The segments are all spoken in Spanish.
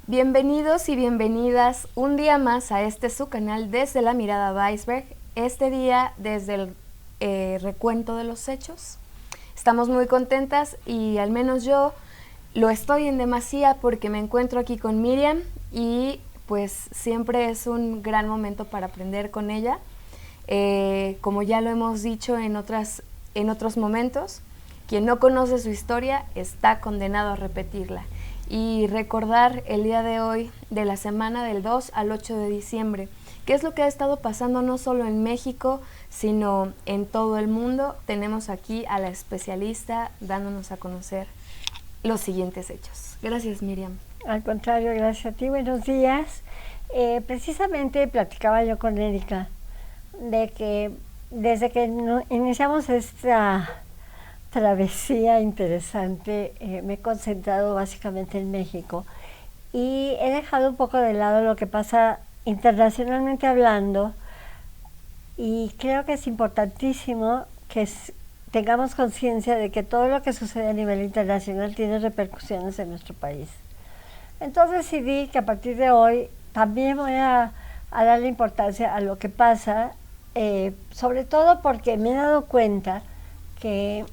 Bienvenidos y bienvenidas un día más a este su canal Desde la Mirada Weisberg, este día desde el recuento de los hechos. Estamos muy contentas y al menos yo lo estoy en demasía porque me encuentro aquí con Miriam y pues siempre es un gran momento para aprender con ella. Como ya lo hemos dicho en otros momentos, quien no conoce su historia está condenado a repetirla. Y recordar el día de hoy, de la semana del 2 al 8 de diciembre, qué es lo que ha estado pasando no solo en México, sino en todo el mundo. Tenemos aquí a la especialista dándonos a conocer los siguientes hechos. Gracias, Miriam. Al contrario, gracias a ti. Buenos días. Precisamente platicaba yo con Erika de que desde que iniciamos esta travesía interesante, me he concentrado básicamente en México y he dejado un poco de lado lo que pasa internacionalmente hablando, y creo que es importantísimo que tengamos conciencia de que todo lo que sucede a nivel internacional tiene repercusiones en nuestro país. Entonces decidí que a partir de hoy también voy a darle importancia a lo que pasa, sobre todo porque me he dado cuenta que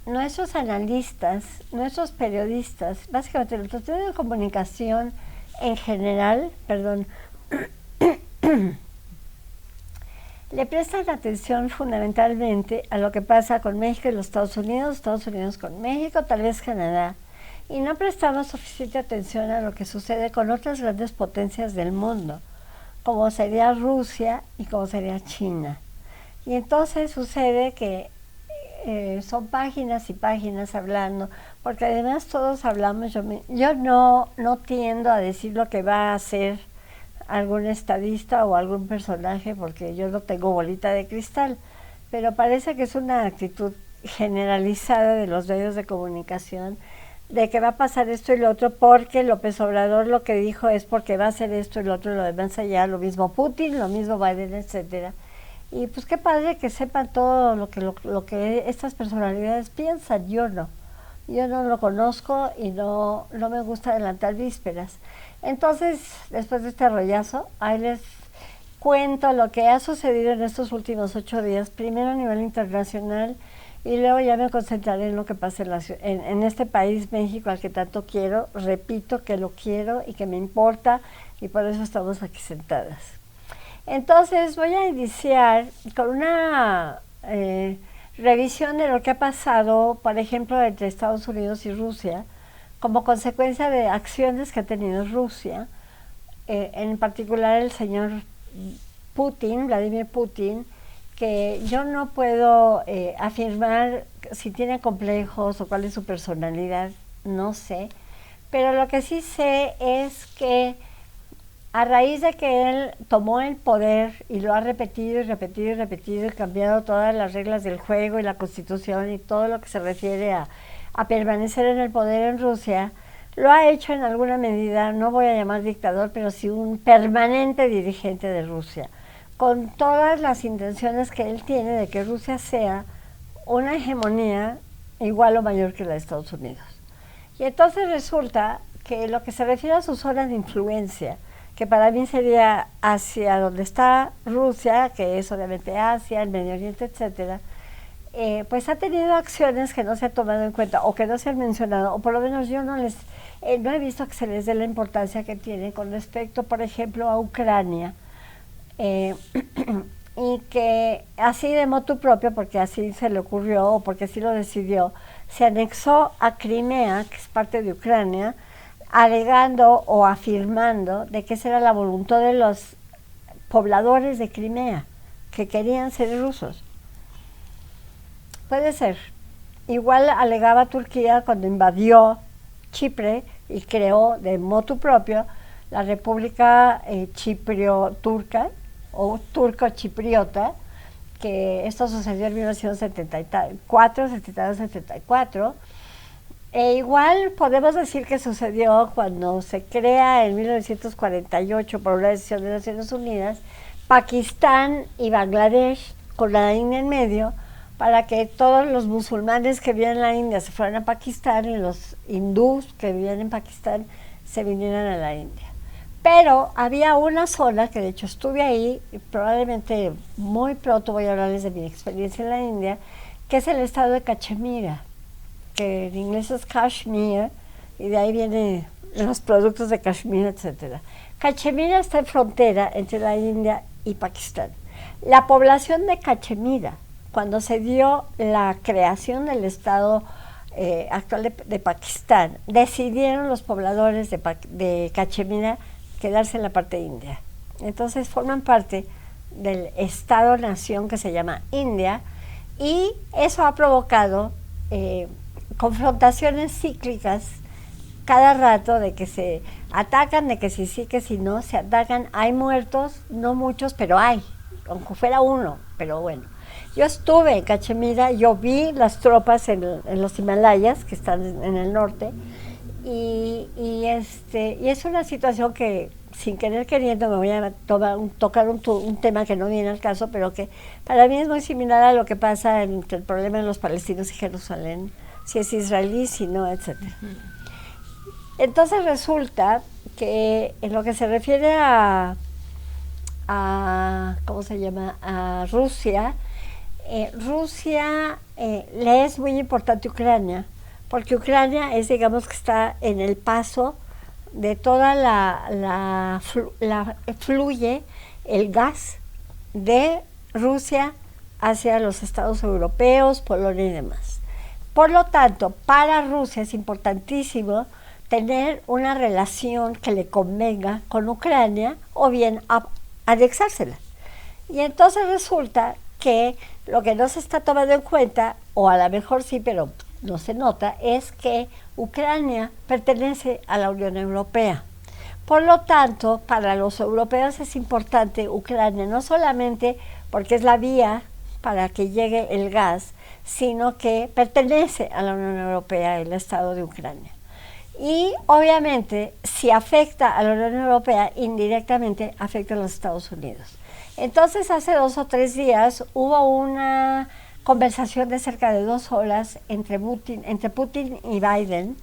nuestros analistas, nuestros periodistas, básicamente los medios de comunicación en general, le prestan atención fundamentalmente a lo que pasa con México y los Estados Unidos con México, tal vez Canadá, y no prestamos suficiente atención a lo que sucede con otras grandes potencias del mundo, como sería Rusia y como sería China. Y entonces sucede que son páginas y páginas hablando, porque además todos hablamos, yo no tiendo a decir lo que va a hacer algún estadista o algún personaje, porque yo no tengo bolita de cristal, pero parece que es una actitud generalizada de los medios de comunicación, de que va a pasar esto y lo otro, porque López Obrador lo que dijo es porque va a hacer esto y lo otro y lo demás allá, lo mismo Putin, lo mismo Biden, etcétera. Y pues qué padre que sepan todo lo que estas personalidades piensan. Yo no lo conozco y no me gusta adelantar vísperas. Entonces, después de este rollazo, ahí les cuento lo que ha sucedido en estos últimos 8 días, primero a nivel internacional, y luego ya me concentraré en lo que pasa en este país, México, al que tanto quiero. Repito que lo quiero y que me importa, y por eso estamos aquí sentadas. Entonces voy a iniciar con una revisión de lo que ha pasado, por ejemplo, entre Estados Unidos y Rusia, como consecuencia de acciones que ha tenido Rusia, en particular el señor Putin, Vladimir Putin, que yo no puedo afirmar si tiene complejos o cuál es su personalidad, no sé, pero lo que sí sé es que a raíz de que él tomó el poder y lo ha repetido y repetido y repetido y cambiado todas las reglas del juego y la constitución y todo lo que se refiere a permanecer en el poder en Rusia, lo ha hecho en alguna medida, no voy a llamar dictador, pero sí un permanente dirigente de Rusia, con todas las intenciones que él tiene de que Rusia sea una hegemonía igual o mayor que la de Estados Unidos. Y entonces resulta que lo que se refiere a su zona de influencia, que para mí sería hacia donde está Rusia, que es obviamente Asia, el Medio Oriente, etcétera, pues ha tenido acciones que no se han tomado en cuenta o que no se han mencionado, o por lo menos yo no he visto que se les dé la importancia que tienen con respecto, por ejemplo, a Ucrania, y que así de motu propio, porque así se le ocurrió o porque así lo decidió, se anexó a Crimea, que es parte de Ucrania, alegando o afirmando de que esa era la voluntad de los pobladores de Crimea, que querían ser rusos. Puede ser. Igual alegaba Turquía cuando invadió Chipre y creó de motu propio la República Chiprio-Turca o turco-chipriota, que esto sucedió en 1974. E igual podemos decir que sucedió cuando se crea en 1948 por una decisión de Naciones Unidas Pakistán y Bangladesh, con la India en medio, para que todos los musulmanes que vivían en la India se fueran a Pakistán y los hindús que vivían en Pakistán se vinieran a la India. Pero había una zona, que de hecho estuve ahí, y probablemente muy pronto voy a hablarles de mi experiencia en la India, que es el estado de Cachemira, que en inglés es Kashmir, y de ahí vienen los productos de Kashmir, etc. Cachemira está en frontera entre la India y Pakistán. La población de Cachemira, cuando se dio la creación del estado actual de Pakistán, decidieron los pobladores de Cachemira quedarse en la parte india. Entonces forman parte del estado-nación que se llama India, y eso ha provocado confrontaciones cíclicas cada rato, de que se atacan, de que sí, que si no, se atacan. Hay muertos, no muchos, pero hay, aunque fuera uno, pero bueno. Yo estuve en Cachemira, yo vi las tropas en los Himalayas, que están en el norte, y es una situación que, sin querer queriendo, me voy a tocar un tema que no viene al caso, pero que para mí es muy similar a lo que pasa entre el problema de los palestinos y Jerusalén, si es israelí, si no, etc. Entonces resulta que en lo que se refiere a ¿cómo se llama?, a Rusia, Rusia le es muy importante Ucrania, porque Ucrania es, digamos, que está en el paso de toda fluye el gas de Rusia hacia los estados europeos, Polonia y demás. Por lo tanto, para Rusia es importantísimo tener una relación que le convenga con Ucrania, o bien anexársela. Y entonces resulta que lo que no se está tomando en cuenta, o a lo mejor sí, pero no se nota, es que Ucrania pertenece a la Unión Europea. Por lo tanto, para los europeos es importante Ucrania, no solamente porque es la vía para que llegue el gas, sino que pertenece a la Unión Europea, el estado de Ucrania. Y obviamente, si afecta a la Unión Europea, indirectamente afecta a los Estados Unidos. Entonces, hace 2 o 3 días hubo una conversación de cerca de 2 horas entre Putin y Biden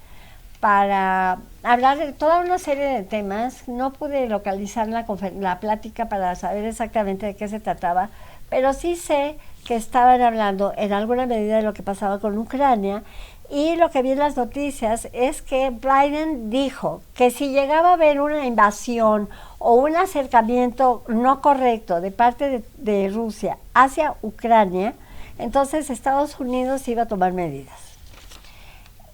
para hablar de toda una serie de temas. No pude localizar la plática para saber exactamente de qué se trataba, pero sí sé que estaban hablando en alguna medida de lo que pasaba con Ucrania. Y lo que vi en las noticias es que Biden dijo que si llegaba a haber una invasión o un acercamiento no correcto de parte de Rusia hacia Ucrania, entonces Estados Unidos iba a tomar medidas.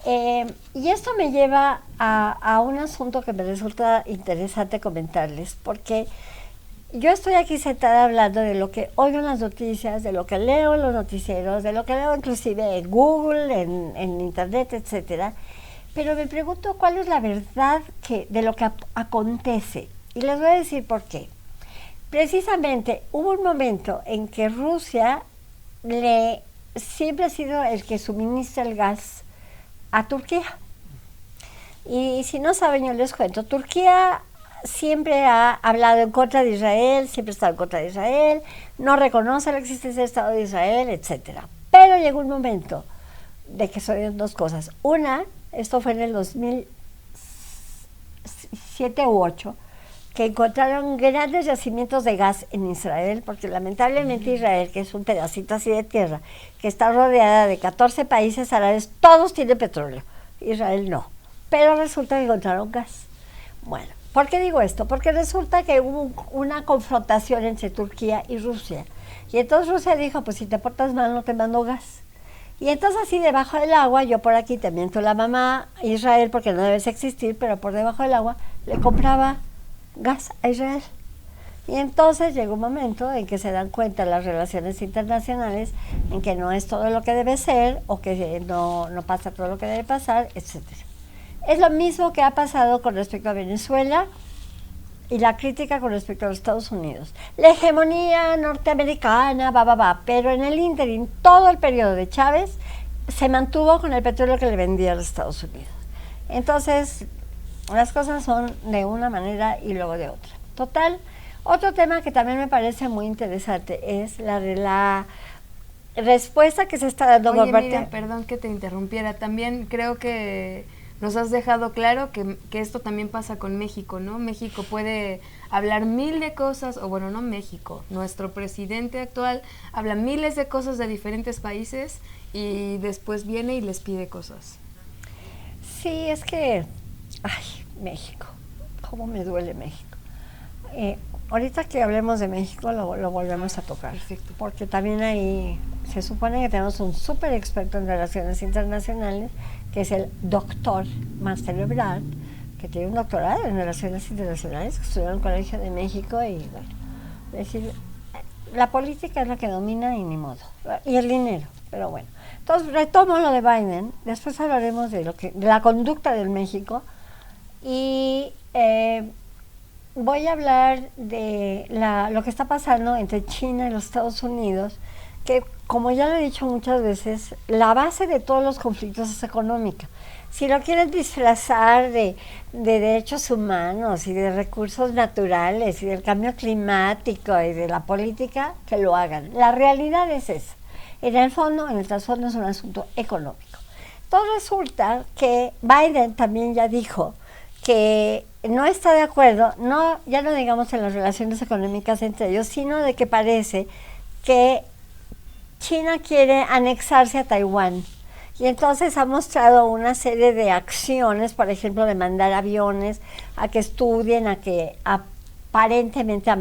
Y esto me lleva a un asunto que me resulta interesante comentarles, porque yo estoy aquí sentada hablando de lo que oigo en las noticias, de lo que leo en los noticieros, de lo que leo inclusive en Google, en Internet, etcétera. Pero me pregunto cuál es la verdad de lo que acontece. Y les voy a decir por qué. Precisamente hubo un momento en que Rusia siempre ha sido el que suministra el gas a Turquía. Y si no saben, yo les cuento. Turquía siempre ha hablado en contra de Israel, siempre ha estado en contra de Israel, no reconoce la existencia del Estado de Israel, etc. Pero llegó un momento de que sucedieron 2 cosas. Una, esto fue en el 2007 u 2008, que encontraron grandes yacimientos de gas en Israel, porque lamentablemente Israel, que es un pedacito así de tierra, que está rodeada de 14 países árabes, todos tienen petróleo, Israel no. Pero resulta que encontraron gas. Bueno, ¿por qué digo esto? Porque resulta que hubo una confrontación entre Turquía y Rusia. Y entonces Rusia dijo, pues si te portas mal no te mando gas. Y entonces así debajo del agua, yo por aquí te miento la mamá a Israel porque no debes existir, pero por debajo del agua le compraba gas a Israel. Y entonces llegó un momento en que se dan cuenta las relaciones internacionales en que no es todo lo que debe ser, o que no pasa todo lo que debe pasar, etcétera. Es lo mismo que ha pasado con respecto a Venezuela y la crítica con respecto a los Estados Unidos. La hegemonía norteamericana, pero en el ínterin, todo el periodo de Chávez se mantuvo con el petróleo que le vendía a los Estados Unidos. Entonces, las cosas son de una manera y luego de otra. Total, otro tema que también me parece muy interesante es la respuesta que se está dando. Oye, mira, perdón que te interrumpiera, también creo que nos has dejado claro que esto también pasa con México, ¿no? México puede hablar mil de cosas, o bueno, no México, nuestro presidente actual habla miles de cosas de diferentes países y después viene y les pide cosas. Sí, es que, ay, México, cómo me duele México. Ahorita que hablemos de México lo volvemos a tocar. Perfecto. Porque también ahí se supone que tenemos un súper experto en relaciones internacionales, que es el doctor Máster Ebrard, que tiene un doctorado en relaciones internacionales, que estudió en el Colegio de México y bueno, es decir, la política es la que domina y ni modo, y el dinero, pero bueno. Entonces retomo lo de Biden, después hablaremos de la conducta del México y voy a hablar de lo que está pasando entre China y los Estados Unidos, que como ya lo he dicho muchas veces, la base de todos los conflictos es económica. Si lo quieren disfrazar de derechos humanos y de recursos naturales y del cambio climático y de la política, que lo hagan. La realidad es esa. En el trasfondo es un asunto económico. Entonces resulta que Biden también ya dijo que no está de acuerdo, ya no digamos en las relaciones económicas entre ellos, sino de que parece que China quiere anexarse a Taiwán. Y entonces ha mostrado una serie de acciones, por ejemplo, de mandar aviones a que estudien, a que aparentemente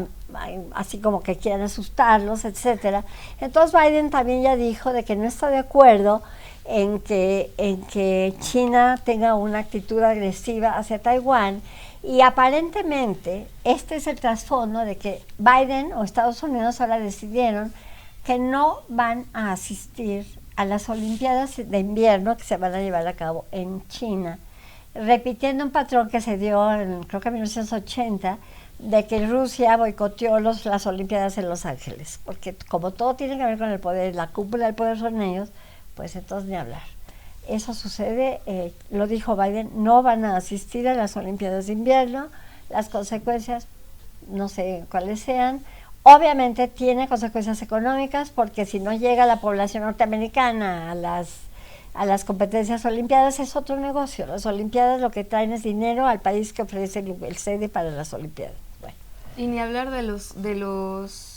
así como que quieran asustarlos, etcétera. Entonces Biden también ya dijo de que no está de acuerdo en que China tenga una actitud agresiva hacia Taiwán, y aparentemente este es el trasfondo de que Biden o Estados Unidos ahora decidieron que no van a asistir a las Olimpiadas de invierno que se van a llevar a cabo en China, repitiendo un patrón que se dio en, creo que en 1980, de que Rusia boicoteó las Olimpiadas en Los Ángeles, porque como todo tiene que ver con el poder, la cúpula del poder son ellos, pues entonces ni hablar. Eso sucede, lo dijo Biden, no van a asistir a las Olimpiadas de invierno, las consecuencias no sé cuáles sean. Obviamente tiene consecuencias económicas, porque si no llega la población norteamericana a las competencias olimpiadas es otro negocio. Las Olimpiadas lo que traen es dinero al país que ofrece el sede para las Olimpiadas. Bueno. Y ni hablar de los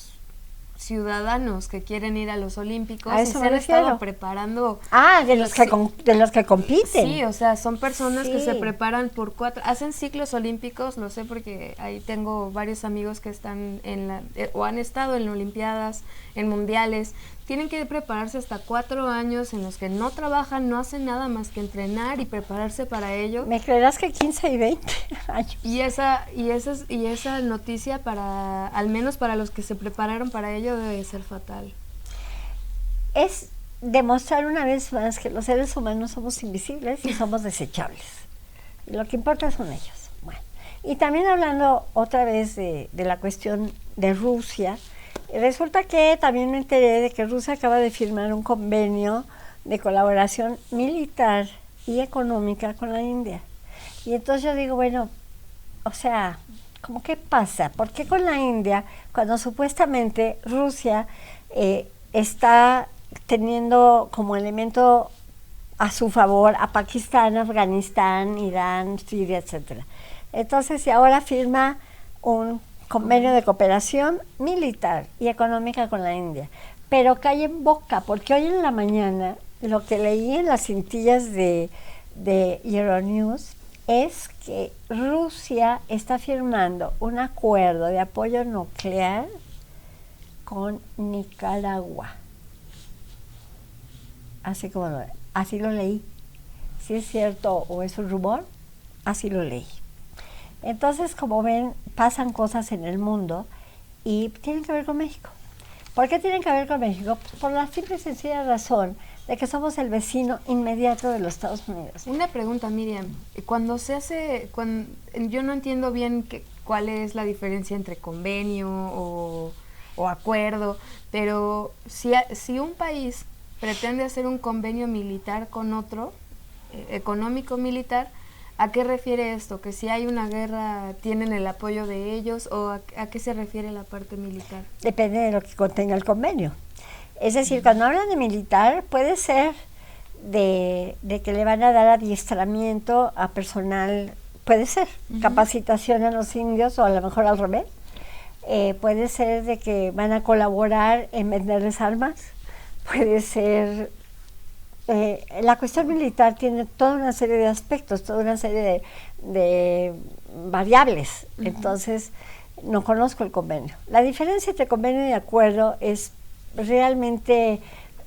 ciudadanos que quieren ir a los Olímpicos y se han estado preparando. De los que compiten. Sí, o sea, son personas que se preparan por hacen ciclos olímpicos, lo sé porque ahí tengo varios amigos que están o han estado en Olimpiadas, en mundiales. Tienen que prepararse hasta 4 años en los que no trabajan, no hacen nada más que entrenar y prepararse para ello. ¿Me creerás que 15 y 20 años? Y esa noticia, al menos para los que se prepararon para ello, debe ser fatal. Es demostrar una vez más que los seres humanos somos invisibles y somos desechables. Y lo que importa son ellos. Bueno, y también hablando otra vez de la cuestión de Rusia, resulta que también me enteré de que Rusia acaba de firmar un convenio de colaboración militar y económica con la India. Y entonces yo digo, bueno, o sea, ¿cómo qué pasa? ¿Por qué con la India cuando supuestamente Rusia está teniendo como elemento a su favor a Pakistán, Afganistán, Irán, Siria, etcétera? Entonces, si ahora firma un convenio de cooperación militar y económica con la India, pero cae en boca, porque hoy en la mañana lo que leí en las cintillas de Euronews es que Rusia está firmando un acuerdo de apoyo nuclear con Nicaragua. Así lo leí. Si es cierto o es un rumor, así lo leí. Entonces, como ven, pasan cosas en el mundo y tienen que ver con México. ¿Por qué tienen que ver con México? Pues por la simple y sencilla razón de que somos el vecino inmediato de los Estados Unidos. Una pregunta, Miriam. Yo no entiendo bien cuál es la diferencia entre convenio o acuerdo, pero si un país pretende hacer un convenio militar con otro, económico militar, ¿a qué refiere esto? ¿Que si hay una guerra tienen el apoyo de ellos o a qué se refiere la parte militar? Depende de lo que contenga el convenio. Es decir, cuando hablan de militar puede ser de que le van a dar adiestramiento a personal, puede ser, capacitación a los indios o a lo mejor al revés. Puede ser de que van a colaborar en venderles armas, puede ser... la cuestión militar tiene toda una serie de aspectos, toda una serie de variables, entonces no conozco el convenio. La diferencia entre convenio y acuerdo es realmente,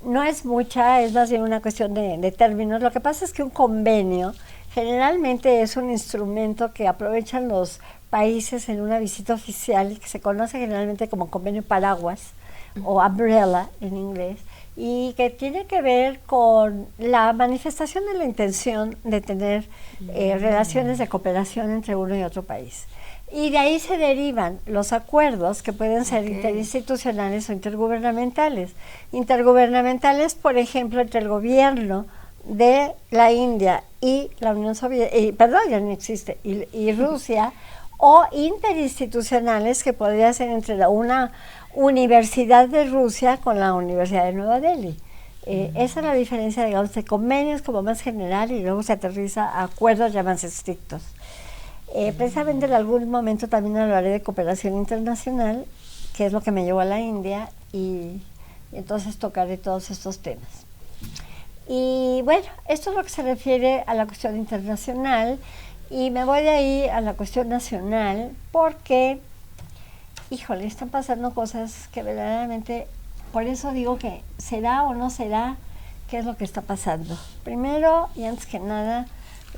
no es mucha, es más bien una cuestión de términos. Lo que pasa es que un convenio generalmente es un instrumento que aprovechan los países en una visita oficial, que se conoce generalmente como convenio paraguas o umbrella en inglés, y que tiene que ver con la manifestación de la intención de tener relaciones de cooperación entre uno y otro país. Y de ahí se derivan los acuerdos que pueden ser interinstitucionales o intergubernamentales. Intergubernamentales, por ejemplo, entre el gobierno de la India y la Unión Soviética, perdón, ya no existe, y Rusia, o interinstitucionales que podría ser entre una Universidad de Rusia con la Universidad de Nueva Delhi. Esa es la diferencia, digamos, de convenios como más general y luego se aterriza a acuerdos ya más estrictos. Precisamente en algún momento también hablaré de cooperación internacional, que es lo que me llevó a la India, y entonces tocaré todos estos temas. Y bueno, esto es lo que se refiere a la cuestión internacional, y me voy de ahí a la cuestión nacional, porque, híjole, están pasando cosas que verdaderamente, por eso digo que será o no será, qué es lo que está pasando. Primero, y antes que nada,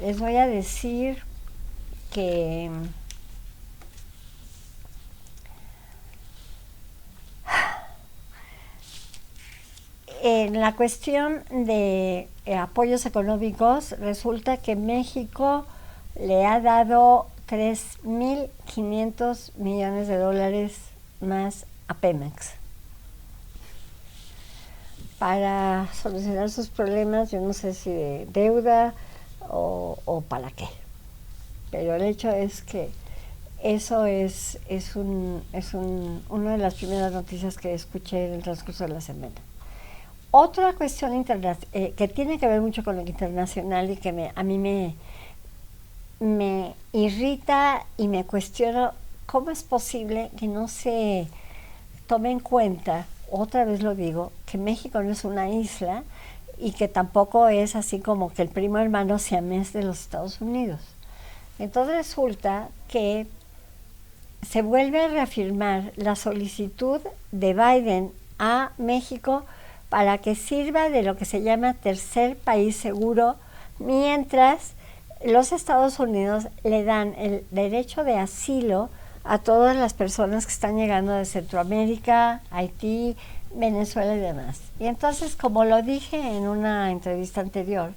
les voy a decir que en la cuestión de apoyos económicos, resulta que México le ha dado 3.500 millones de dólares más a Pemex para solucionar sus problemas, yo no sé si de deuda o para qué. Pero el hecho es que eso es una de las primeras noticias que escuché en el transcurso de la semana. Otra cuestión que tiene que ver mucho con lo internacional y que a mí me irrita y me cuestiono cómo es posible que no se tome en cuenta, otra vez lo digo, que México no es una isla y que tampoco es así como que el primo hermano siamés de los Estados Unidos. Entonces resulta que se vuelve a reafirmar la solicitud de Biden a México para que sirva de lo que se llama tercer país seguro, mientras los Estados Unidos le dan el derecho de asilo a todas las personas que están llegando de Centroamérica, Haití, Venezuela y demás. Y entonces, como lo dije en una entrevista anterior,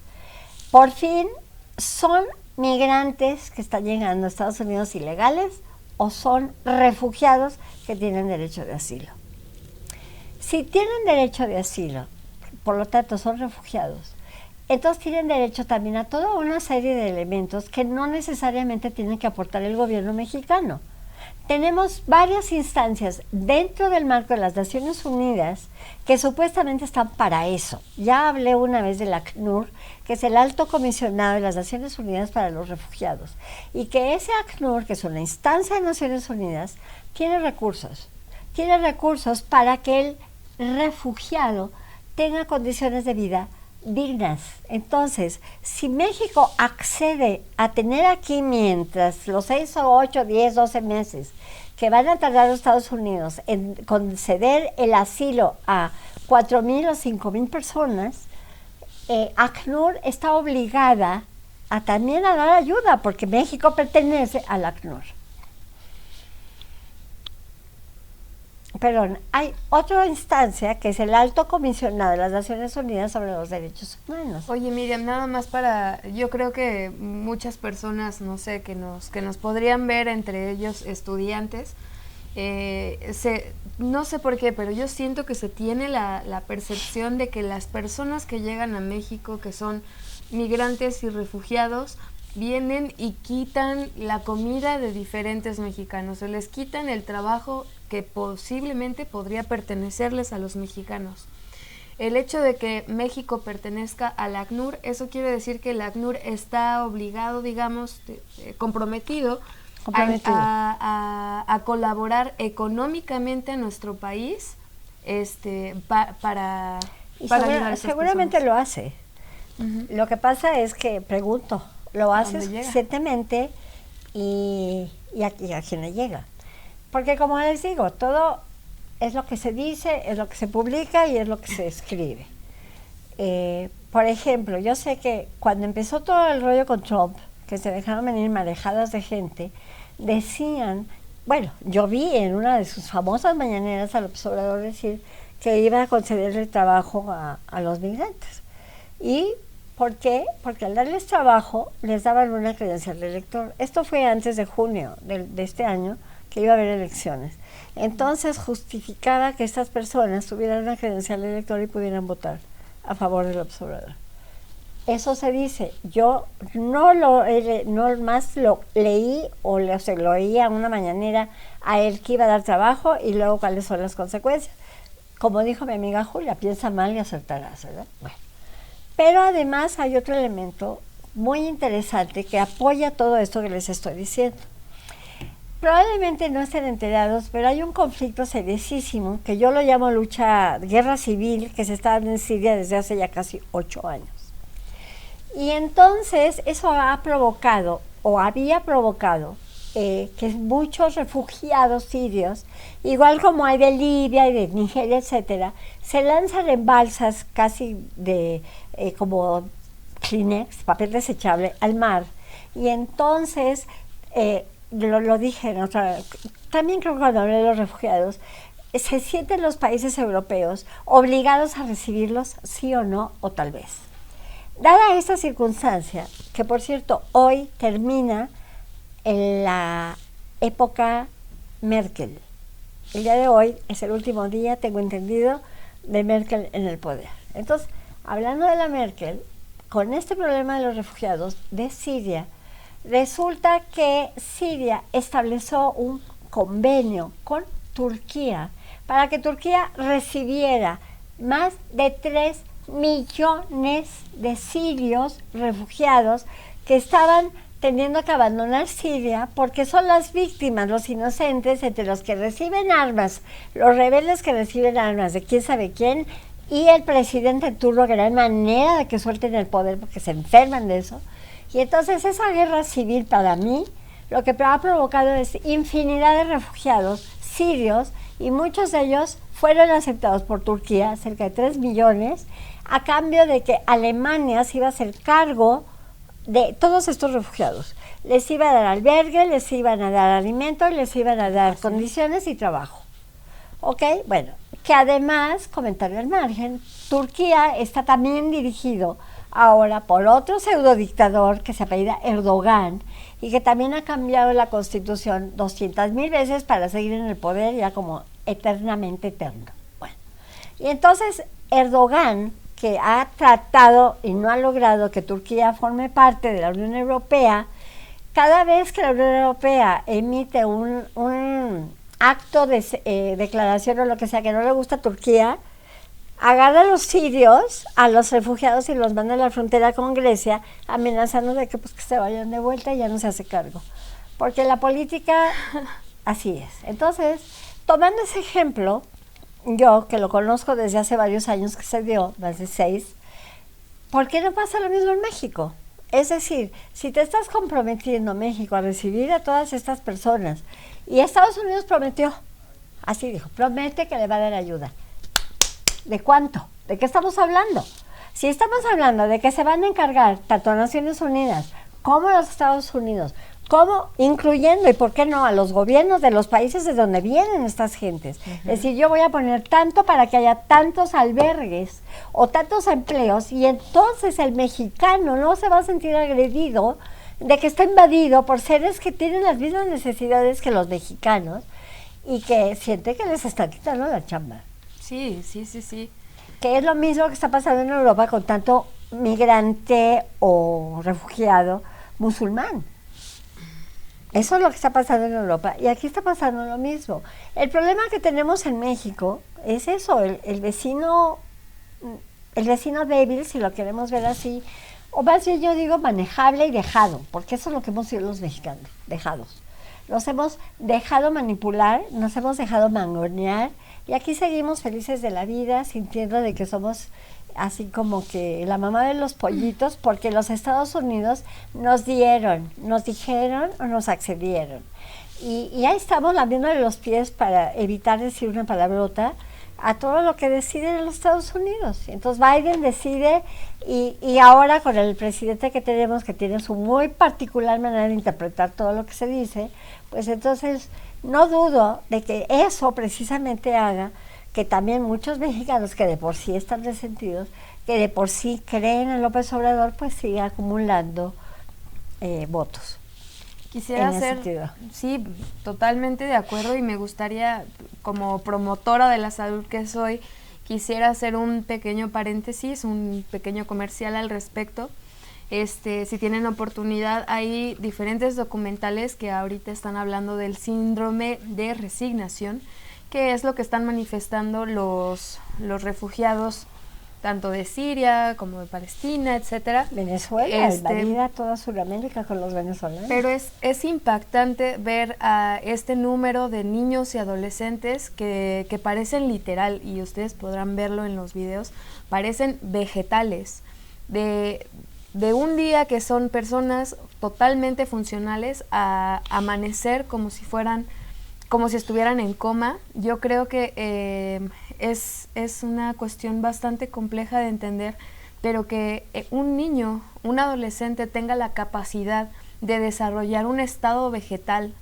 por fin son migrantes que están llegando a Estados Unidos ilegales o son refugiados que tienen derecho de asilo. Si tienen derecho de asilo, por lo tanto son refugiados, entonces tienen derecho también a toda una serie de elementos que no necesariamente tiene que aportar el gobierno mexicano. Tenemos varias instancias dentro del marco de las Naciones Unidas que supuestamente están para eso. Ya hablé una vez del ACNUR, que es el Alto Comisionado de las Naciones Unidas para los Refugiados, y que ese ACNUR, que es una instancia de Naciones Unidas, tiene recursos para que el refugiado tenga condiciones de vida dignas. Entonces, si México accede a tener aquí mientras los 6 o 8, 10, 12 meses que van a tardar los Estados Unidos en conceder el asilo a 4,000 o 5,000 personas, ACNUR está obligada a también a dar ayuda porque México pertenece al ACNUR. Perdón, hay otra instancia que es el Alto Comisionado de las Naciones Unidas sobre los Derechos Humanos. Oye, Miriam, nada más yo creo que muchas personas, no sé, que nos podrían ver, entre ellos estudiantes, no sé por qué, pero yo siento que se tiene la percepción de que las personas que llegan a México, que son migrantes y refugiados, vienen y quitan la comida de diferentes mexicanos, se les quitan el trabajo que posiblemente podría pertenecerles a los mexicanos. el hecho de que México pertenezca al ACNUR, eso quiere decir que el ACNUR está obligado, digamos, comprometido a colaborar económicamente a nuestro país para ayudar a estas seguramente personas. lo hace. Lo que pasa es que, pregunto, ¿lo hace llega? suficientemente y a quién le llega? Porque como les digo, todo es lo que se dice, es lo que se publica y es lo que se escribe. Por ejemplo, yo sé que cuando empezó todo el rollo con Trump, que se dejaron venir marejadas de gente, decían, bueno, yo vi en una de sus famosas mañaneras al observador decir que iba a concederle trabajo a los migrantes. ¿Y por qué? Porque al darles trabajo les daban una credencial de elector. Esto fue antes de junio de este año, que iba a haber elecciones. Entonces justificaba que estas personas tuvieran una credencial de elector y pudieran votar a favor del observador. Eso se dice. Yo no más lo leí o se lo oía una mañanera a él que iba a dar trabajo y luego cuáles son las consecuencias. Como dijo mi amiga Julia, piensa mal y acertarás, ¿verdad? Bueno. Pero además hay otro elemento muy interesante que apoya todo esto que les estoy diciendo. Probablemente no estén enterados, pero hay un conflicto seriosísimo que yo lo llamo guerra civil, que se está dando en Siria desde hace ya casi 8 años. Y entonces eso ha provocado, o había provocado, que muchos refugiados sirios, igual como hay de Libia y de Nigeria, etcétera, se lanzan en balsas casi como Kleenex, papel desechable, al mar. Y entonces, lo dije en otra, también creo que cuando hablé de los refugiados, se sienten los países europeos obligados a recibirlos, sí o no, o tal vez. Dada esta circunstancia, que por cierto hoy termina en la época Merkel. El día de hoy es el último día, tengo entendido, de Merkel en el poder. Entonces, hablando de la Merkel, con este problema de los refugiados de Siria, resulta que Siria estableció un convenio con Turquía para que Turquía recibiera más de 3 millones de sirios refugiados que estaban teniendo que abandonar Siria porque son las víctimas, los inocentes, entre los que reciben armas, los rebeldes que reciben armas de quién sabe quién, y el presidente turno, que no hay manera de que suelten el poder porque se enferman de eso. Y entonces esa guerra civil para mí lo que ha provocado es infinidad de refugiados sirios, y muchos de ellos fueron aceptados por Turquía, cerca de 3 millones, a cambio de que Alemania se iba a hacer cargo de todos estos refugiados. Les iba a dar albergue, les iban a dar alimentos, les iban a dar condiciones y trabajo. ¿Ok? Bueno, que además, comentario al margen, Turquía está también dirigido ahora por otro pseudodictador que se apellida Erdogan y que también ha cambiado la constitución 200,000 veces para seguir en el poder ya como eternamente eterno. Bueno, y entonces Erdogan, que ha tratado y no ha logrado que Turquía forme parte de la Unión Europea, cada vez que la Unión Europea emite un acto de declaración o lo que sea que no le gusta a Turquía, agarra a los sirios, a los refugiados, y los manda a la frontera con Grecia, amenazando de que se vayan de vuelta y ya no se hace cargo. Porque la política así es. Entonces, tomando ese ejemplo, yo, que lo conozco desde hace varios años que se dio, más de 6, ¿por qué no pasa lo mismo en México? Es decir, si te estás comprometiendo México a recibir a todas estas personas, y Estados Unidos prometió, así dijo, promete que le va a dar ayuda. ¿De cuánto? ¿De qué estamos hablando? Si estamos hablando de que se van a encargar tanto Naciones Unidas como los Estados Unidos, como incluyendo, y por qué no, a los gobiernos de los países de donde vienen estas gentes. Es decir, yo voy a poner tanto para que haya tantos albergues o tantos empleos, y entonces el mexicano no se va a sentir agredido de que está invadido por seres que tienen las mismas necesidades que los mexicanos y que siente que les están quitando la chamba. Sí, sí, sí, sí. Que es lo mismo que está pasando en Europa con tanto migrante o refugiado musulmán. Eso es lo que está pasando en Europa, y aquí está pasando lo mismo. El problema que tenemos en México es eso, el vecino el vecino débil, si lo queremos ver así, o más bien yo digo manejable y dejado, porque eso es lo que hemos sido los mexicanos, dejados. Nos hemos dejado manipular, nos hemos dejado mangonear, y aquí seguimos felices de la vida, sintiendo de que somos así como que la mamá de los pollitos, porque los Estados Unidos nos dieron, nos dijeron o nos accedieron. Y ahí estamos lamiéndole los pies para evitar decir una palabrota a todo lo que deciden en los Estados Unidos. Entonces Biden decide y ahora con el presidente que tenemos, que tiene su muy particular manera de interpretar todo lo que se dice, pues entonces no dudo de que eso precisamente haga que también muchos mexicanos que de por sí están resentidos, que de por sí creen en López Obrador, pues siga acumulando votos. Quisiera hacer, sí, totalmente de acuerdo, y me gustaría, como promotora de la salud que soy, quisiera hacer un pequeño paréntesis, un pequeño comercial al respecto. Si tienen oportunidad, hay diferentes documentales que ahorita están hablando del síndrome de resignación, que es lo que están manifestando los refugiados, tanto de Siria como de Palestina, etcétera. Venezuela, invadida toda Sudamérica con los venezolanos. Pero es impactante ver a este número de niños y adolescentes que parecen literal, y ustedes podrán verlo en los videos, parecen vegetales, de un día que son personas totalmente funcionales a amanecer como si estuvieran en coma. Yo creo que es una cuestión bastante compleja de entender, pero que un niño, un adolescente tenga la capacidad de desarrollar un estado vegetal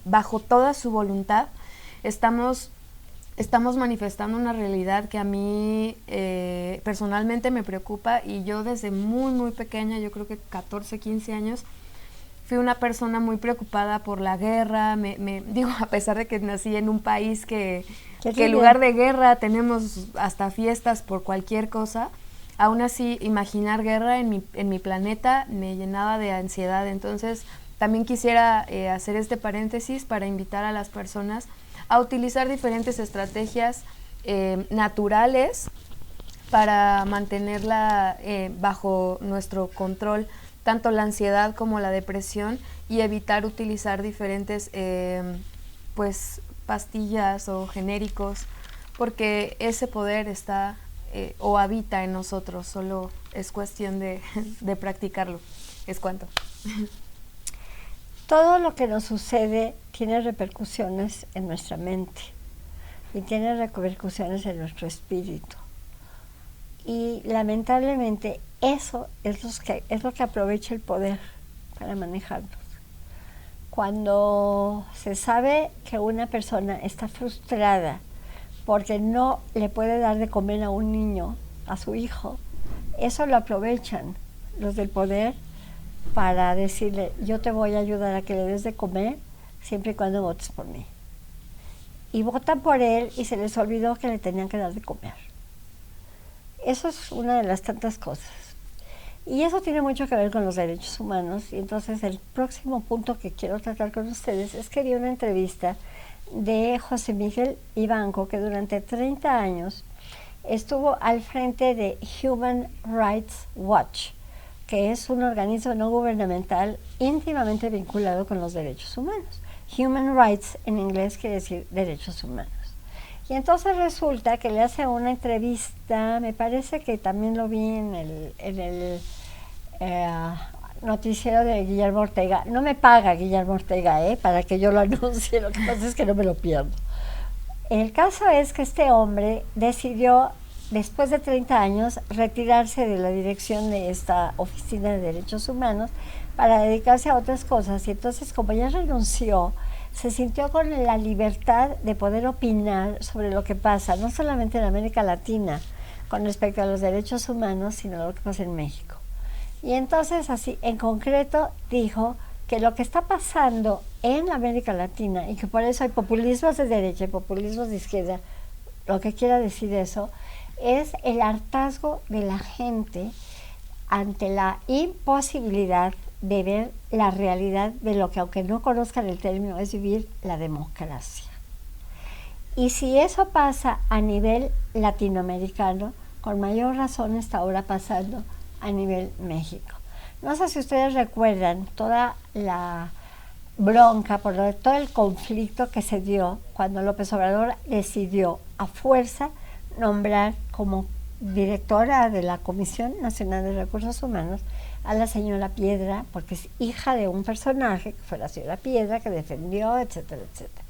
bajo toda su voluntad, estamos manifestando una realidad que a mí personalmente me preocupa, y yo desde muy muy pequeña, yo creo que 14, 15 años, fui una persona muy preocupada por la guerra. Digo, a pesar de que nací en un país que en lugar de guerra tenemos hasta fiestas por cualquier cosa, aún así imaginar guerra en mi planeta me llenaba de ansiedad. Entonces también quisiera hacer este paréntesis para invitar a las personas a utilizar diferentes estrategias naturales para mantenerla bajo nuestro control, tanto la ansiedad como la depresión, y evitar utilizar diferentes pues pastillas o genéricos, porque ese poder está o habita en nosotros, solo es cuestión de practicarlo. Es cuanto. Todo lo que nos sucede tiene repercusiones en nuestra mente y tiene repercusiones en nuestro espíritu. Y lamentablemente eso es lo que aprovecha el poder para manejarnos. Cuando se sabe que una persona está frustrada porque no le puede dar de comer a un niño, a su hijo, eso lo aprovechan los del poder para decirle: yo te voy a ayudar a que le des de comer siempre y cuando votes por mí. Y votan por él y se les olvidó que le tenían que dar de comer. Eso es una de las tantas cosas. Y eso tiene mucho que ver con los derechos humanos. Y entonces el próximo punto que quiero tratar con ustedes es que vi una entrevista de José Miguel Ibanco, que durante 30 años estuvo al frente de Human Rights Watch, que es un organismo no gubernamental íntimamente vinculado con los derechos humanos. Human Rights en inglés quiere decir derechos humanos. Y entonces resulta que le hace una entrevista, me parece que también lo vi en el noticiero de Guillermo Ortega. No me paga Guillermo Ortega para que yo lo anuncie, lo que pasa es que no me lo pierdo. El caso es que este hombre decidió, después de 30 años, retirarse de la dirección de esta Oficina de Derechos Humanos para dedicarse a otras cosas. Y entonces, como ya renunció, se sintió con la libertad de poder opinar sobre lo que pasa, no solamente en América Latina, con respecto a los derechos humanos, sino lo que pasa en México. Y entonces, así, en concreto, dijo que lo que está pasando en América Latina, y que por eso hay populismos de derecha y populismos de izquierda, lo que quiera decir eso, es el hartazgo de la gente ante la imposibilidad de ver la realidad de lo que, aunque no conozcan el término, es vivir la democracia. Y si eso pasa a nivel latinoamericano, con mayor razón está ahora pasando a nivel México. No sé si ustedes recuerdan toda la bronca, por todo el conflicto que se dio cuando López Obrador decidió a fuerza nombrar como directora de la Comisión Nacional de Recursos Humanos a la señora Piedra, porque es hija de un personaje que fue la señora Piedra, que defendió, etcétera, etcétera.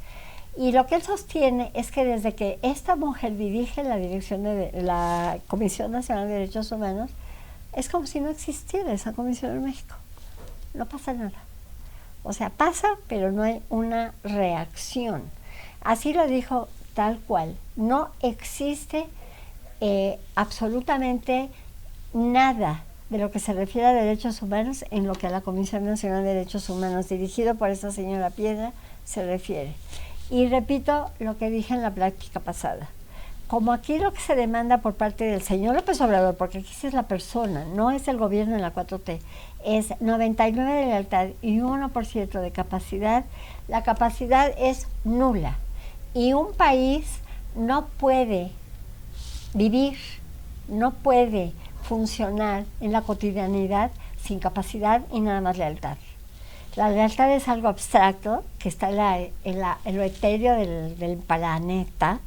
Y lo que él sostiene es que desde que esta mujer dirige la dirección de la Comisión Nacional de Derechos Humanos, es como si no existiera esa comisión en México. No pasa nada. O sea, pasa, pero no hay una reacción. Así lo dijo tal cual. No existe absolutamente nada de lo que se refiere a derechos humanos en lo que a la Comisión Nacional de Derechos Humanos, dirigido por esa señora Piedra, se refiere. Y repito lo que dije en la plática pasada. Como aquí lo que se demanda por parte del señor López Obrador, porque aquí sí es la persona, no es el gobierno en la 4T, es 99 de lealtad y 1% de capacidad, la capacidad es nula. Y un país no puede vivir, no puede funcionar en la cotidianidad sin capacidad y nada más lealtad. La lealtad es algo abstracto que está en lo etéreo del planeta,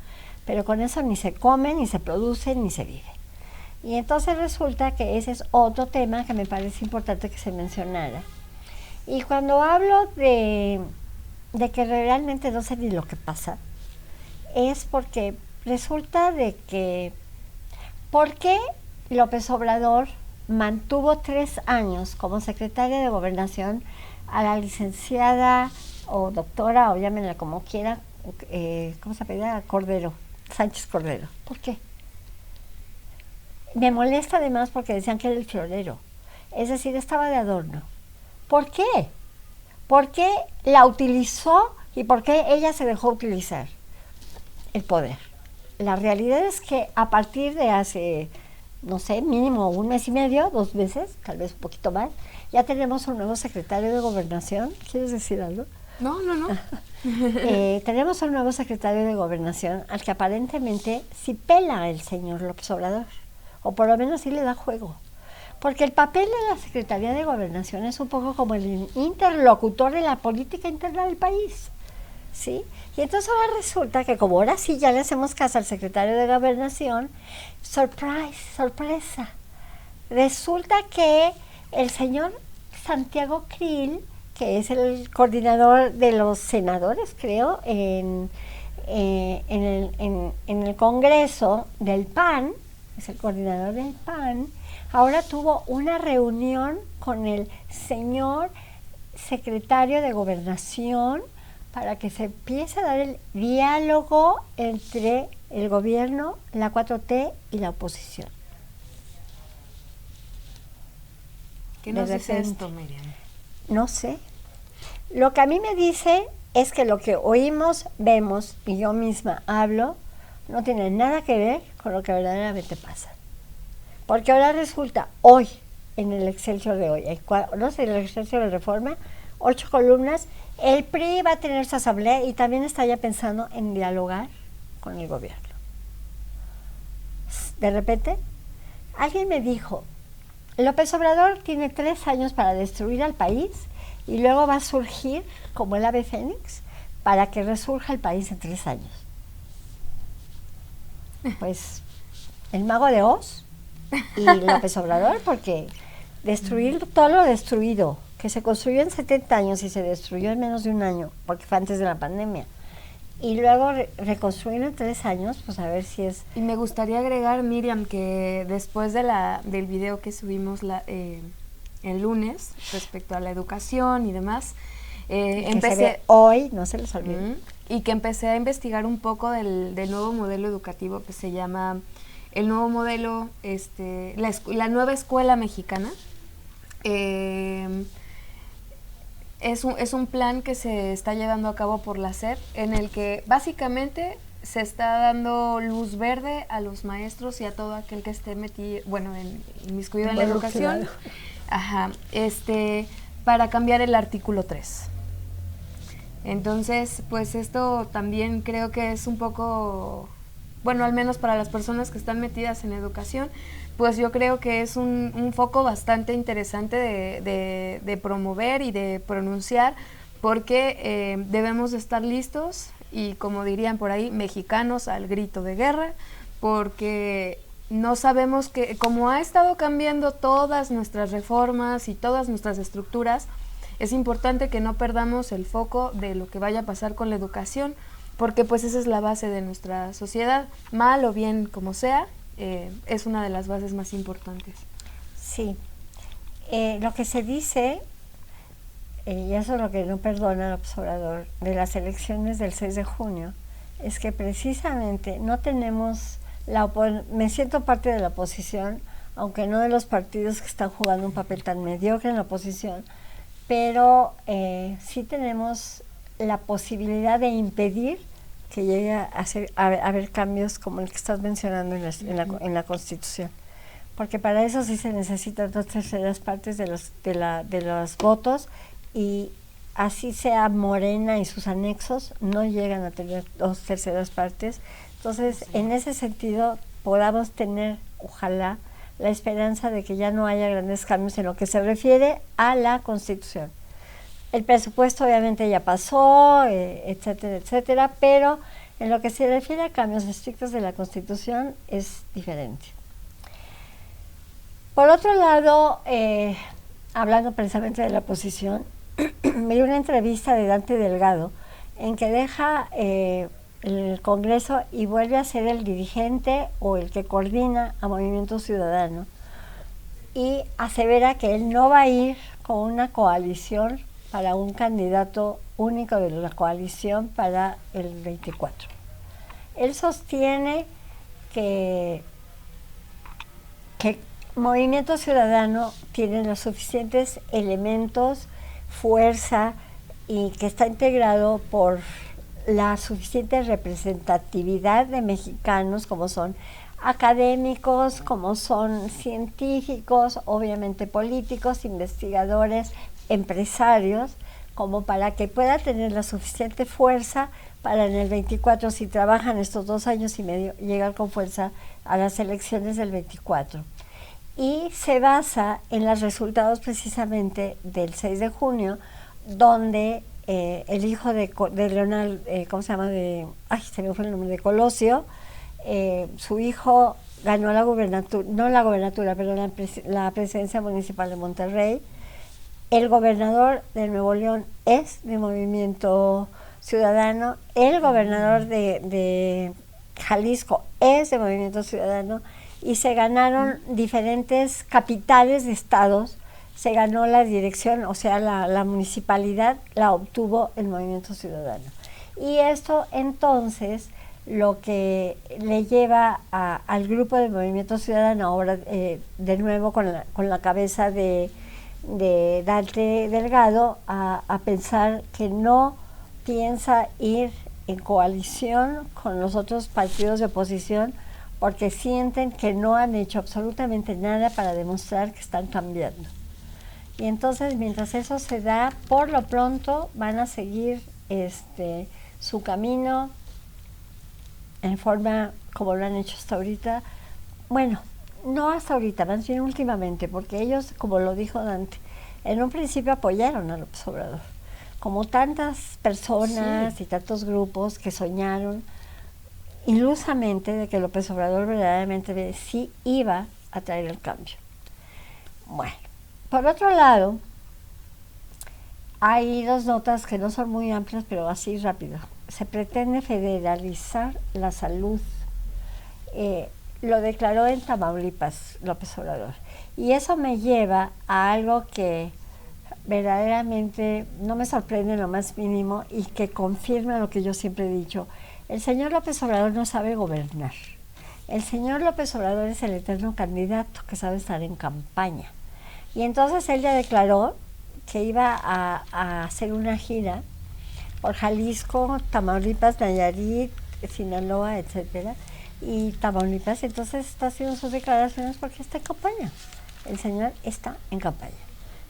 pero con eso ni se come, ni se produce, ni se vive. Y entonces resulta que ese es otro tema que me parece importante que se mencionara. Y cuando hablo de que realmente no sé ni lo que pasa, es porque resulta de que, ¿por qué López Obrador mantuvo 3 años como secretaria de Gobernación a la licenciada o doctora, o llámenla como quiera, ¿cómo se apellida? Cordero, Sánchez Cordero? ¿Por qué? Me molesta además porque decían que era el florero, es decir, estaba de adorno. ¿Por qué? ¿Por qué la utilizó y por qué ella se dejó utilizar? El poder. La realidad es que a partir de hace, no sé, mínimo 1 mes y medio, 2 meses, tal vez un poquito más, ya tenemos un nuevo secretario de Gobernación. ¿Quieres decir algo? No. Tenemos un nuevo secretario de Gobernación al que aparentemente sí pela el señor López Obrador, o por lo menos sí le da juego. Porque el papel de la Secretaría de Gobernación es un poco como el interlocutor de la política interna del país, ¿sí? Y entonces ahora resulta que como ahora sí ya le hacemos caso al secretario de Gobernación, sorpresa, resulta que el señor Santiago Krill, que es el coordinador de los senadores, creo, en el Congreso del PAN, es el coordinador del PAN, ahora tuvo una reunión con el señor secretario de Gobernación para que se empiece a dar el diálogo entre el gobierno, la 4T y la oposición. ¿Qué nos dice esto, Miriam? No sé. Lo que a mí me dice es que lo que oímos, vemos y yo misma hablo no tiene nada que ver con lo que verdaderamente pasa. Porque ahora resulta, hoy, en el Excelsior de hoy, no sé, el Excelsior de Reforma, 8 columnas, el PRI va a tener su asamblea y también está ya pensando en dialogar con el gobierno. De repente, alguien me dijo, López Obrador tiene 3 años para destruir al país y luego va a surgir como el ave fénix para que resurja el país en 3 años. Pues el mago de Oz y López Obrador, porque destruir todo lo destruido, que se construyó en 70 años y se destruyó en menos de 1 año, porque fue antes de la pandemia, y luego reconstruir en 3 años, pues a ver si es... Y me gustaría agregar, Miriam, que después del video que subimos el lunes respecto a la educación y demás, empecé se ve hoy, no se les olvide. Y que empecé a investigar un poco del nuevo modelo educativo que se llama el nuevo modelo, la nueva escuela mexicana. Es un plan que se está llevando a cabo por la SEP, en el que básicamente se está dando luz verde a los maestros y a todo aquel que esté inmiscuido en la educación, para cambiar el artículo 3. Entonces, pues esto también creo que es un poco, bueno, al menos para las personas que están metidas en educación, pues yo creo que es un foco bastante interesante de promover y de pronunciar, porque debemos de estar listos y, como dirían por ahí, mexicanos al grito de guerra, porque no sabemos que, como ha estado cambiando todas nuestras reformas y todas nuestras estructuras, es importante que no perdamos el foco de lo que vaya a pasar con la educación, porque pues esa es la base de nuestra sociedad, mal o bien como sea, es una de las bases más importantes. Sí, lo que se dice, y eso es lo que no perdona el observador, de las elecciones del 6 de junio, es que precisamente no tenemos, me siento parte de la oposición, aunque no de los partidos que están jugando un papel tan mediocre en la oposición, pero sí tenemos la posibilidad de impedir que llegue a haber cambios como el que estás mencionando en la Constitución. Porque para eso sí se necesitan 2/3 partes de los votos, y así sea Morena y sus anexos, no llegan a tener 2/3 partes. Entonces, en ese sentido, podamos tener, ojalá, la esperanza de que ya no haya grandes cambios en lo que se refiere a la Constitución. El presupuesto obviamente ya pasó, etcétera, etcétera, pero en lo que se refiere a cambios estrictos de la Constitución es diferente. Por otro lado, hablando precisamente de la oposición, me dio una entrevista de Dante Delgado en que deja el Congreso y vuelve a ser el dirigente o el que coordina a Movimiento Ciudadano, y asevera que él no va a ir con una coalición para un candidato único de la coalición para el 24. Él sostiene que Movimiento Ciudadano tiene los suficientes elementos, fuerza, y que está integrado por la suficiente representatividad de mexicanos, como son académicos, como son científicos, obviamente políticos, investigadores, empresarios, como para que pueda tener la suficiente fuerza para en el 24, si trabajan estos 2 años y medio, llegar con fuerza a las elecciones del 24. Y se basa en los resultados precisamente del 6 de junio, donde el hijo de Leonel, ¿cómo se llama? Se me fue el nombre, de Colosio, su hijo ganó la gubernatura, no la gubernatura, pero la presidencia municipal de Monterrey. El gobernador de Nuevo León es de Movimiento Ciudadano, el gobernador de Jalisco es de Movimiento Ciudadano, y se ganaron diferentes capitales de estados, se ganó la dirección, o sea, la municipalidad la obtuvo el Movimiento Ciudadano. Y esto entonces lo que le lleva al grupo de Movimiento Ciudadano, ahora de nuevo con la cabeza de Dante Delgado, a pensar que no piensa ir en coalición con los otros partidos de oposición, porque sienten que no han hecho absolutamente nada para demostrar que están cambiando. Y entonces, mientras eso se da, por lo pronto van a seguir su camino en forma como lo han hecho hasta ahorita. Bueno, no hasta ahorita, más bien últimamente, porque ellos, como lo dijo Dante, en un principio apoyaron a López Obrador, como tantas personas y tantos grupos que soñaron ilusamente de que López Obrador verdaderamente sí iba a traer el cambio. Bueno, por otro lado, hay 2 notas que no son muy amplias, pero así rápido. Se pretende federalizar la salud. Lo declaró en Tamaulipas López Obrador. Y eso me lleva a algo que verdaderamente no me sorprende en lo más mínimo y que confirma lo que yo siempre he dicho. El señor López Obrador no sabe gobernar. El señor López Obrador es el eterno candidato que sabe estar en campaña. Y entonces él ya declaró que iba a hacer una gira por Jalisco, Tamaulipas, Nayarit, Sinaloa, etcétera, y Tamaulipas. Entonces está haciendo sus declaraciones porque está en campaña. El señor está en campaña.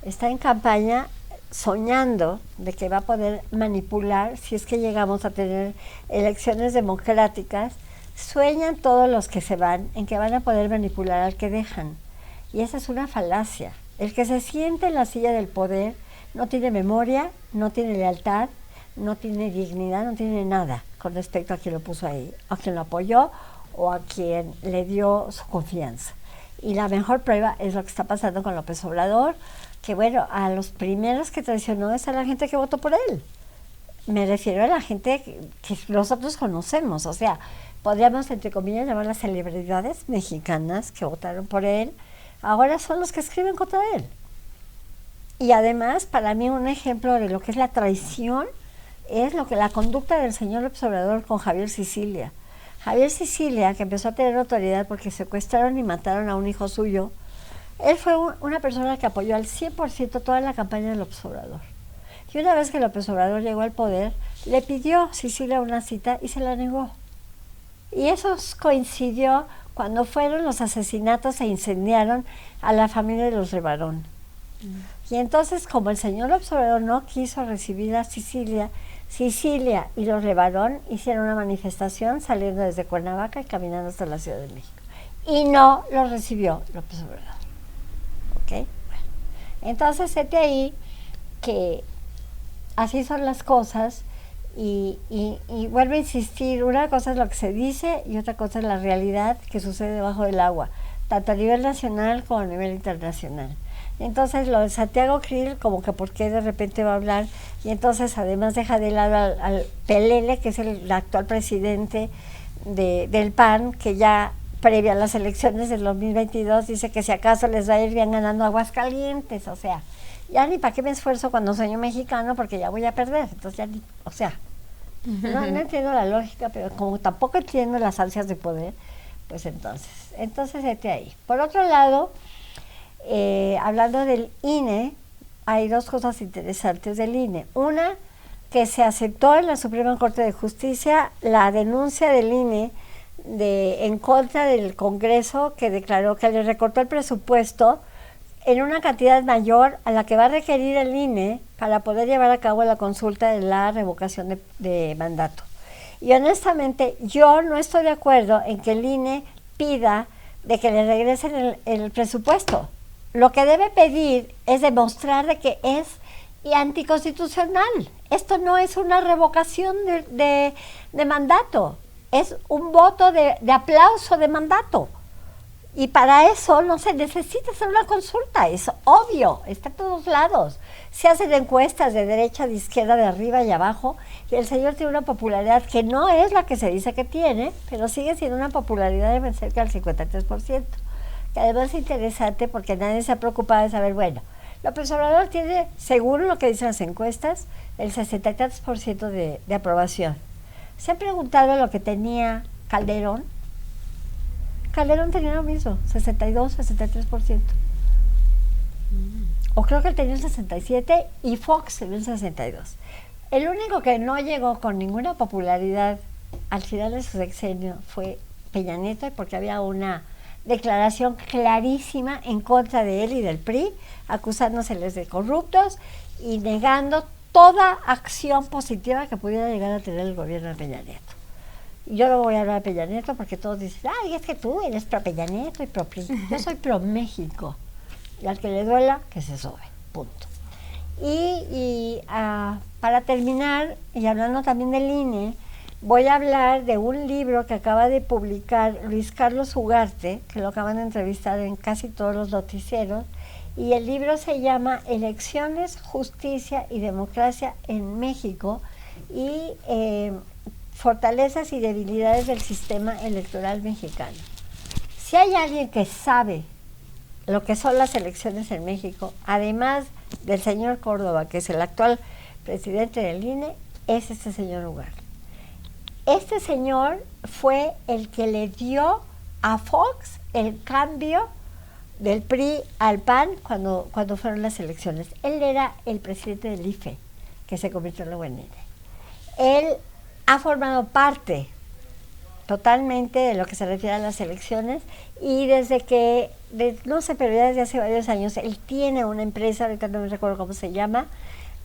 Está en campaña soñando de que va a poder manipular, si es que llegamos a tener elecciones democráticas, Sueñan todos los que se van en que van a poder manipular al que dejan. Y esa es una falacia. El que se siente en la silla del poder no tiene memoria, no tiene lealtad, no tiene dignidad, no tiene nada con respecto a quien lo puso ahí, a quien lo apoyó o a quien le dio su confianza. Y la mejor prueba es lo que está pasando con López Obrador, que bueno, a los primeros que traicionó es a la gente que votó por él. Me refiero a la gente que nosotros conocemos, o sea, podríamos, entre comillas, llamar las celebridades mexicanas que votaron por él, ahora son los que escriben contra él. Y además, para mí, un ejemplo de lo que es la traición es lo que la conducta del señor López Obrador con Javier Sicilia. Javier Sicilia, que empezó a tener autoridad porque secuestraron y mataron a un hijo suyo, él fue una persona que apoyó al 100% toda la campaña de López Obrador. Y una vez que López Obrador llegó al poder, le pidió a Sicilia una cita y se la negó. Y eso coincidió cuando fueron los asesinatos e incendiaron a la familia de los Levarón. Y entonces, como el señor López Obrador no quiso recibir a Sicilia, Sicilia y los Levarón hicieron una manifestación saliendo desde Cuernavaca y caminando hasta la Ciudad de México. Y no los recibió López Obrador. ¿Ok? Bueno. Entonces, de ahí que así son las cosas y vuelvo a insistir, una cosa es lo que se dice y otra cosa es la realidad que sucede debajo del agua, tanto a nivel nacional como a nivel internacional. Entonces lo de Santiago Krill, como que por qué de repente va a hablar, y entonces además deja de lado al Pelele, que es el actual presidente del PAN, que ya previa a las elecciones del 2022 dice que si acaso les va a ir bien ganando Aguascalientes, o sea, ya ni para qué me esfuerzo cuando soy mexicano porque ya voy a perder, entonces ya ni, o sea, no entiendo la lógica, pero como tampoco entiendo las ansias de poder, pues entonces vete ahí. Por otro lado, hablando del INE, hay dos cosas interesantes del INE. Una, que se aceptó en la Suprema Corte de Justicia la denuncia del INE en contra del Congreso, que declaró que le recortó el presupuesto en una cantidad mayor a la que va a requerir el INE para poder llevar a cabo la consulta de la revocación de mandato. Y honestamente, yo no estoy de acuerdo en que el INE pida de que le regresen el presupuesto. Lo que debe pedir es demostrar de que es anticonstitucional. Esto no es una revocación de mandato, es un voto de aplauso de mandato. Y para eso no se necesita hacer una consulta, es obvio, está en todos lados. Se hacen encuestas de derecha, de izquierda, de arriba y abajo, y el señor tiene una popularidad que no es la que se dice que tiene, pero sigue siendo una popularidad de cerca del 53%. Que además es interesante porque nadie se ha preocupado de saber, bueno, López Obrador tiene, según lo que dicen las encuestas, el 63% de aprobación. ¿Se han preguntado lo que tenía Calderón? Calderón tenía lo mismo, 62, 63%. O creo que él tenía un 67 y Fox tenía un 62. El único que no llegó con ninguna popularidad al final de su sexenio fue Peña Nieto, porque había una declaración clarísima en contra de él y del PRI, acusándoseles de corruptos y negando toda acción positiva que pudiera llegar a tener el gobierno de Peña Nieto. Yo no voy a hablar de Peña Nieto porque todos dicen, ay, es que tú eres pro Peña Nieto y pro PRI. Yo soy pro México. Y al que le duela, que se sobe. Punto. Para terminar, y hablando también del INE, voy a hablar de un libro que acaba de publicar Luis Carlos Ugarte, que lo acaban de entrevistar en casi todos los noticieros, y el libro se llama Elecciones, Justicia y Democracia en México, y fortalezas y debilidades del sistema electoral mexicano. Si hay alguien que sabe lo que son las elecciones en México, además del señor Córdoba, que es el actual presidente del INE, es este señor Ugarte. Este señor fue el que le dio a Fox el cambio del PRI al PAN cuando fueron las elecciones. Él era el presidente del IFE, que se convirtió en la UNL. Él ha formado parte totalmente de lo que se refiere a las elecciones y desde que, no sé, pero ya desde hace varios años, él tiene una empresa, ahorita no me recuerdo cómo se llama,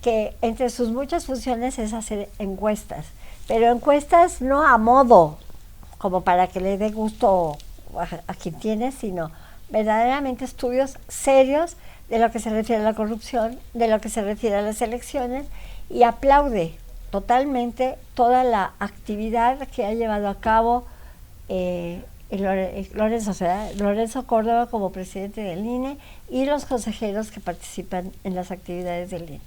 que entre sus muchas funciones es hacer encuestas, pero encuestas no a modo, como para que le dé gusto a quien tiene, sino verdaderamente estudios serios de lo que se refiere a la corrupción, de lo que se refiere a las elecciones, y aplaude totalmente toda la actividad que ha llevado a cabo Lorenzo Córdoba como presidente del INE y los consejeros que participan en las actividades del INE.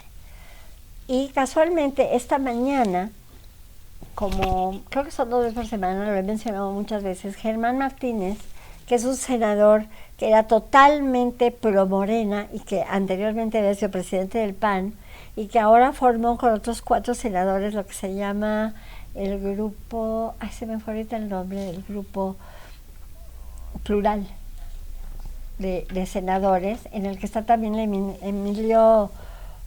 Y casualmente esta mañana, como creo que son 2 veces por semana, lo he mencionado muchas veces, Germán Martínez, que es un senador que era totalmente pro Morena y que anteriormente había sido presidente del PAN y que ahora formó con otros 4 senadores lo que se llama el grupo, se me fue ahorita el nombre del grupo plural de senadores, en el que está también Emilio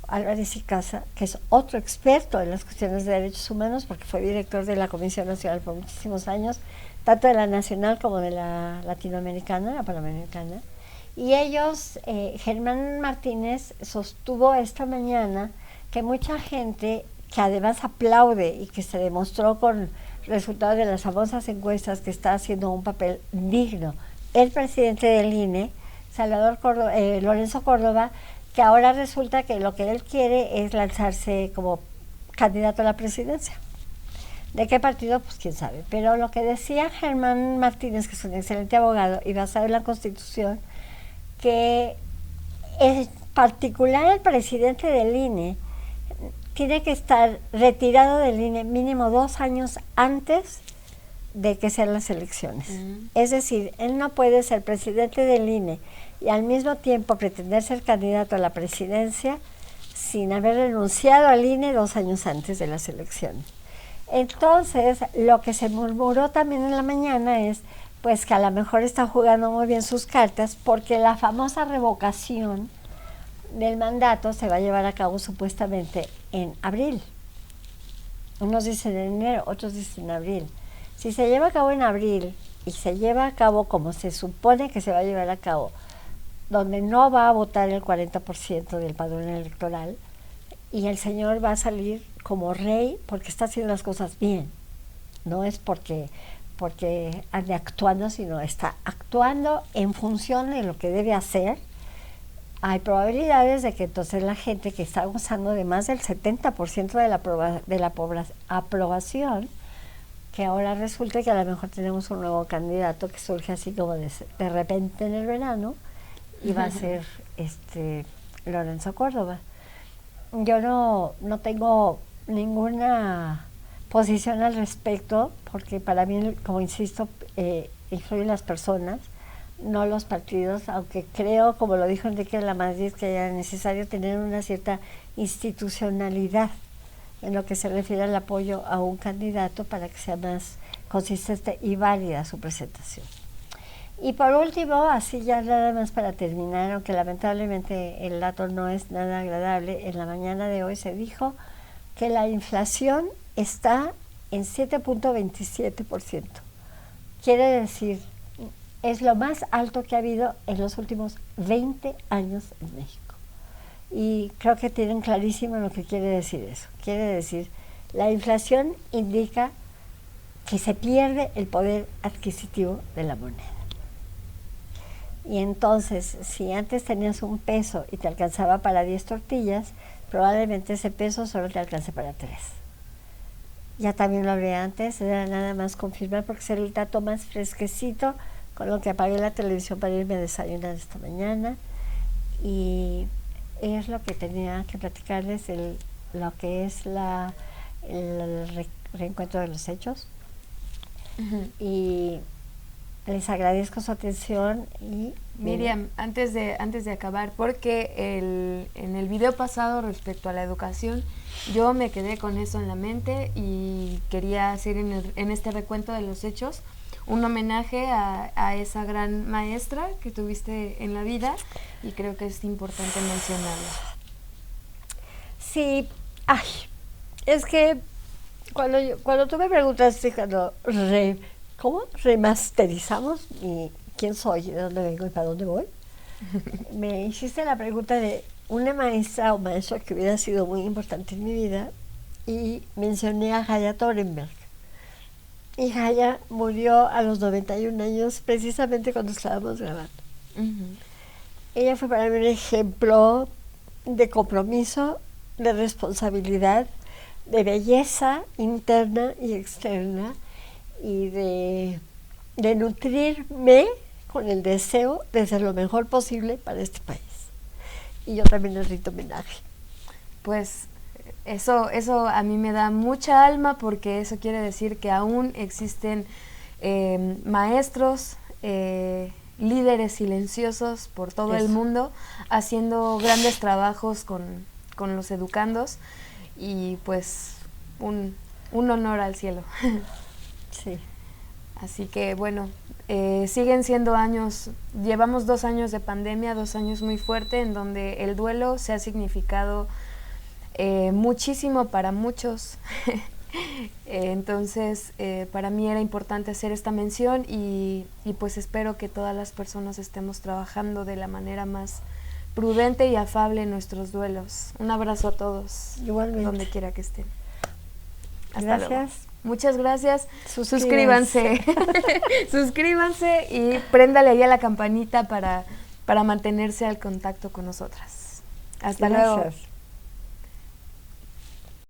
Álvarez y Casa, que es otro experto en las cuestiones de derechos humanos, porque fue director de la Comisión Nacional por muchísimos años, tanto de la nacional como de la latinoamericana, la panamericana. Y ellos, Germán Martínez sostuvo esta mañana que mucha gente, que además aplaude y que se demostró con resultados de las famosas encuestas que está haciendo un papel digno, el presidente del INE, Lorenzo Córdoba, que ahora resulta que lo que él quiere es lanzarse como candidato a la presidencia. ¿De qué partido? Pues quién sabe. Pero lo que decía Germán Martínez, que es un excelente abogado y basado en la Constitución, que en particular el presidente del INE tiene que estar retirado del INE mínimo 2 años antes de que sean las elecciones. Es decir, él no puede ser presidente del INE y al mismo tiempo pretender ser candidato a la presidencia sin haber renunciado al INE 2 años antes de las elecciones. Entonces, lo que se murmuró también en la mañana es pues que a lo mejor está jugando muy bien sus cartas, porque la famosa revocación del mandato se va a llevar a cabo supuestamente en abril. Unos dicen en enero, otros dicen en abril. Si se lleva a cabo en abril y se lleva a cabo como se supone que se va a llevar a cabo, donde no va a votar el 40% del padrón electoral, y el señor va a salir como rey porque está haciendo las cosas bien. No es porque ande actuando, sino está actuando en función de lo que debe hacer. Hay probabilidades de que entonces la gente que está gozando de más del 70% de la aprobación, que ahora resulta que a lo mejor tenemos un nuevo candidato que surge así como de repente en el verano, y va a ser Lorenzo Córdoba. Yo no tengo ninguna posición al respecto, porque para mí, como insisto, influyen las personas, no los partidos, aunque creo, como lo dijo Enrique Lamadrid, que era necesario tener una cierta institucionalidad en lo que se refiere al apoyo a un candidato para que sea más consistente y válida su presentación. Y por último, así ya nada más para terminar, aunque lamentablemente el dato no es nada agradable, en la mañana de hoy se dijo que la inflación está en 7.27%. Quiere decir, es lo más alto que ha habido en los últimos 20 años en México. Y creo que tienen clarísimo lo que quiere decir eso. Quiere decir, la inflación indica que se pierde el poder adquisitivo de la moneda. Y entonces, si antes tenías un peso y te alcanzaba para 10 tortillas, probablemente ese peso solo te alcance para 3. Ya también lo hablé antes, era nada más confirmar porque es el dato más fresquecito con lo que apagué la televisión para irme a desayunar esta mañana. Y es lo que tenía que platicarles, lo que es el reencuentro de los hechos. Y les agradezco su atención. Y Miriam, antes de acabar, porque en el video pasado respecto a la educación, yo me quedé con eso en la mente y quería hacer en este recuento de los hechos un homenaje a esa gran maestra que tuviste en la vida, y creo que es importante mencionarla. Sí, es que cuando tú me preguntaste, ¿cómo remasterizamos y quién soy, de dónde vengo y para dónde voy? Me hiciste la pregunta de una maestra o maestro que hubiera sido muy importante en mi vida, y mencioné a Hayat Orenberg. Y Jaya murió a los 91 años, precisamente cuando estábamos grabando. Ella fue para mí un ejemplo de compromiso, de responsabilidad, de belleza interna y externa, y de nutrirme con el deseo de ser lo mejor posible para este país. Y yo también les rindo homenaje. Pues eso a mí me da mucha alma, porque eso quiere decir que aún existen maestros, líderes silenciosos por todo el mundo, haciendo grandes trabajos con los educandos, y pues un honor al cielo. Sí. Así que bueno, siguen siendo años, llevamos 2 años de pandemia, 2 años muy fuertes, en donde el duelo se ha significado muchísimo para muchos. Entonces para mí era importante hacer esta mención, y pues espero que todas las personas estemos trabajando de la manera más prudente y afable en nuestros duelos. Un abrazo a todos, igualmente, donde quiera que estén. Hasta gracias. Luego. Muchas gracias. Suscríbanse. Suscríbanse y préndale ahí a la campanita para mantenerse al contacto con nosotras. Hasta luego.